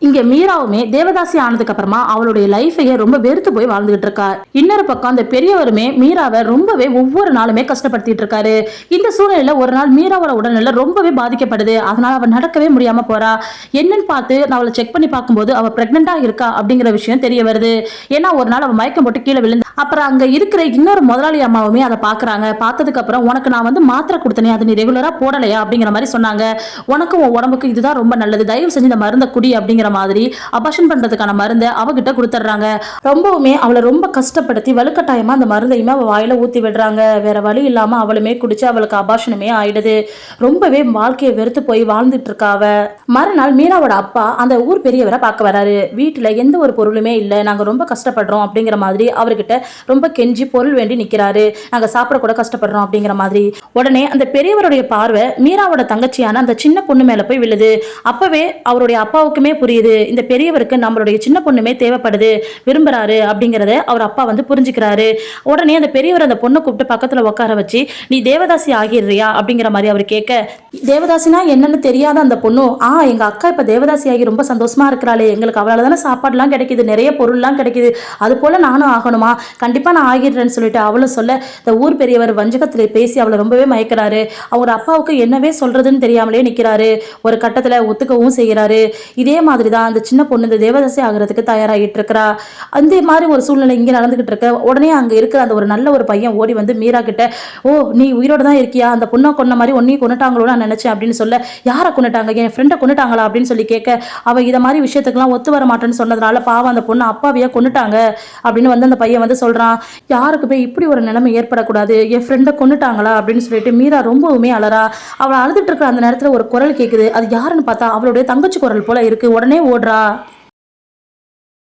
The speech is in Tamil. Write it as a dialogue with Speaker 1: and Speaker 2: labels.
Speaker 1: இங்க மீராவுமே தேவதாசி ஆனதுக்கு அப்புறமா அவளுடைய லைஃபையே ரொம்ப வெறுத்து போய் வாழ்ந்துகிட்டு இருக்கா. இன்னொரு பக்கம் அந்த பெரியவருமே மீராவை ரொம்பவே ஒவ்வொரு நாளுமே கஷ்டப்படுத்திட்டு இருக்காரு. இந்த சூழ்நிலையில ஒரு நாள் மீராவோட உடல்நிலை ரொம்பவே பாதிக்கப்படுது. அதனால அவ நடக்கவே முடியாம போறா. என்னன்னு பார்த்து நான் அவளை செக் பண்ணி பார்க்கும்போது அவ பிரெக்னெண்டா இருக்கா அப்படிங்கிற விஷயம் தெரிய வருது. ஏன்னா ஒரு நாள் அவ மயக்கம் போட்டு கீழே விழுந்து அப்புறம் அங்க இருக்கிற இன்னொரு முதலாளி அம்மாவுமே அதை பாக்குறாங்க. பார்த்ததுக்கு அப்புறம் உனக்கு நான் வந்து மாத்திரை கொடுத்தனே அதை நீ ரெகுலரா போடலையா அப்படிங்கிற மாதிரி சொன்னாங்க. உனக்கு உன் உடம்புக்கு இதுதான் ரொம்ப நல்லது, தயவு செஞ்சு இந்த மருந்தை குடி அப்படிங்கிற மாதிரி அபாஷன் பண்றதுக்கான மருந்தை அவகிட்ட கொடுத்துட்றாங்க. ரொம்பவுமே அவளை ரொம்ப கஷ்டப்படுத்தி வலுக்கட்டாயமா அந்த மருந்தையுமே அவ வாயில ஊத்தி விடுறாங்க. வேற வழி இல்லாம அவளுமே குடிச்சு அவளுக்கு அபாஷனுமே ஆயிடுது. ரொம்பவே வாழ்க்கையை வெறுத்து போய் வாழ்ந்துட்டு இருக்கா அவ. மறுநாள் மீனாவோட அப்பா அந்த ஊர் பெரியவரை பார்க்க வராரு. வீட்டுல எந்த ஒரு பொருளுமே இல்லை, நாங்க ரொம்ப கஷ்டப்படுறோம் அப்படிங்கிற மாதிரி அவர்கிட்ட ரொம்ப கெஞ்சி பொருள் வேண்டி நிக்கிறாரு. நாங்க சாப்பிட கூட கஷ்டப்படுறோம் அப்படிங்கிற மாதிரி. உடனே அந்த பெரியவருடைய பார்வை மீராவோட தங்கச்சியான அந்த சின்ன பொண்ணு மேல போய் விழுது. அப்பவே அவருடைய அப்பாவுக்குமே புரியுது, இந்த பெரியவருக்கு நம்மளுடைய சின்ன பொண்ணுமே தேவைப்படுது, விரும்புறாரு அப்படிங்கறத அவர் அப்பா வந்து புரிஞ்சுக்கிறாரு. உடனே அந்த பெரியவர் அந்த பொண்ணை கூப்பிட்டு பக்கத்துல உட்கார வச்சு நீ தேவதாசி ஆகிடுறியா அப்படிங்கிற மாதிரி அவர் கேட்க, தேவதாசினா என்னன்னு தெரியாத அந்த பொண்ணு எங்க அக்கா இப்ப தேவதாசி ஆகி ரொம்ப சந்தோஷமா இருக்கிறாளே, எங்களுக்கு அவளால தானே சாப்பாடுலாம் கிடைக்குது, நிறைய பொருள்லாம் கிடைக்குது, அது போல நானும் ஆகணுமா, கண்டிப்பா நான் ஆகிடுறேன்னு சொல்லிட்டு அவளும் சொல்ல இந்த ஊர் பெரியவர் வஞ்சகத்துல பேசி அவளை ரொம்பவே மயக்கிறாரு. அவர் அப்பாவுக்கு என்னவே சொல்றதுன்னு தெரியாமலே நிக்கிறாரு. ஒரு கட்டத்துல ஒத்துக்கவும் செய்கிறாரு. இதே மாதிரிதான் அந்த சின்ன பொண்ணு இந்த தேவதாசி ஆகிறதுக்கு தயாராகிட்டு இருக்கிறா. அந்த மாதிரி ஒரு சூழ்நிலை இங்க நடந்துகிட்டு இருக்க. உடனே அங்க இருக்கிற அந்த ஒரு நல்ல ஒரு பையன் ஓடி வந்து மீரா கிட்ட, ஓ நீ உயிரோட தான் இருக்கியா, அந்த பொண்ணை கொன்ன மாதிரி ஒன்னையும் கொண்டுட்டாங்களோ நான் நினைச்சேன் அப்படின்னு சொல்ல, யாரை கொண்டுட்டாங்க, என் ஃப்ரெண்டை கொண்டுட்டாங்களா அப்படின்னு சொல்லி கேட்க, அவ இதை மாதிரி விஷயத்துக்குலாம் ஒத்து வர மாட்டேன்னு சொன்னதுனால பாவம் அந்த பொண்ணு அப்பாவையா கொண்டுட்டாங்க அப்படின்னு வந்து அந்த பையன் வந்து சொல்றான். யாருக்குமே இப்படி ஒரு நிலைமை ஏற்படக்கூடாது, என் ஃப்ரெண்டை கொண்டுட்டாங்களா அப்படின்னு சொல்லிட்டு மீரா ரொம்பவுமே அலறா. அவள் அழுதுட்டு இருக்கிற அந்த நேரத்துல ஒரு குரல் கேட்குது. அது யாருன்னு பார்த்தா அவளுடைய தங்கச்சி குரல் போல இருக்கு. உடனே ஓடுறா.